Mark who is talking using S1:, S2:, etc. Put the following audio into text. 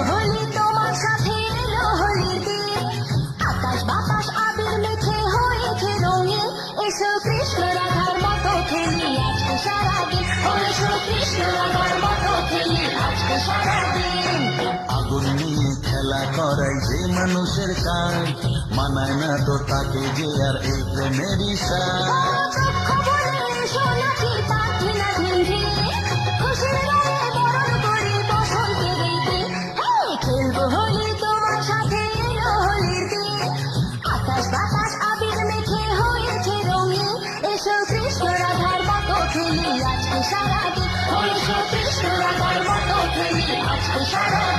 S1: হোলি তোমার সাথে এলো হোলির দিন, আকাশ বাতাস আবির মেখে হয়েছে রঙিন। এসো কৃষ্ণ রাধার মতো খেলি আজকে সারাদিন, এসো কৃষ্ণ রাধার মতো খেলি আজকে সারাদিন।
S2: আগুন নিয়ে খেলা করাই যে মানুষের কাজ, মানায় না তো তাকে যে আর এই প্রেমেরই সাজ।
S1: দুঃখ বলে এসো নাকি পাখি না ঝিমঝিম, খুশির রঙে বরণ করি বসন্তের এই দিন। খেলবো হোলি তোমার সাথে এলো হোলির দিন, আকাশ বাতাস আবির মেখে হয়েছে রঙিন। এসো কৃষ্ণ রাধার মতো খেলি আজকে সারাদিন, এসো কৃষ্ণ রাধার মতো খেলি আজকে সারাদিন।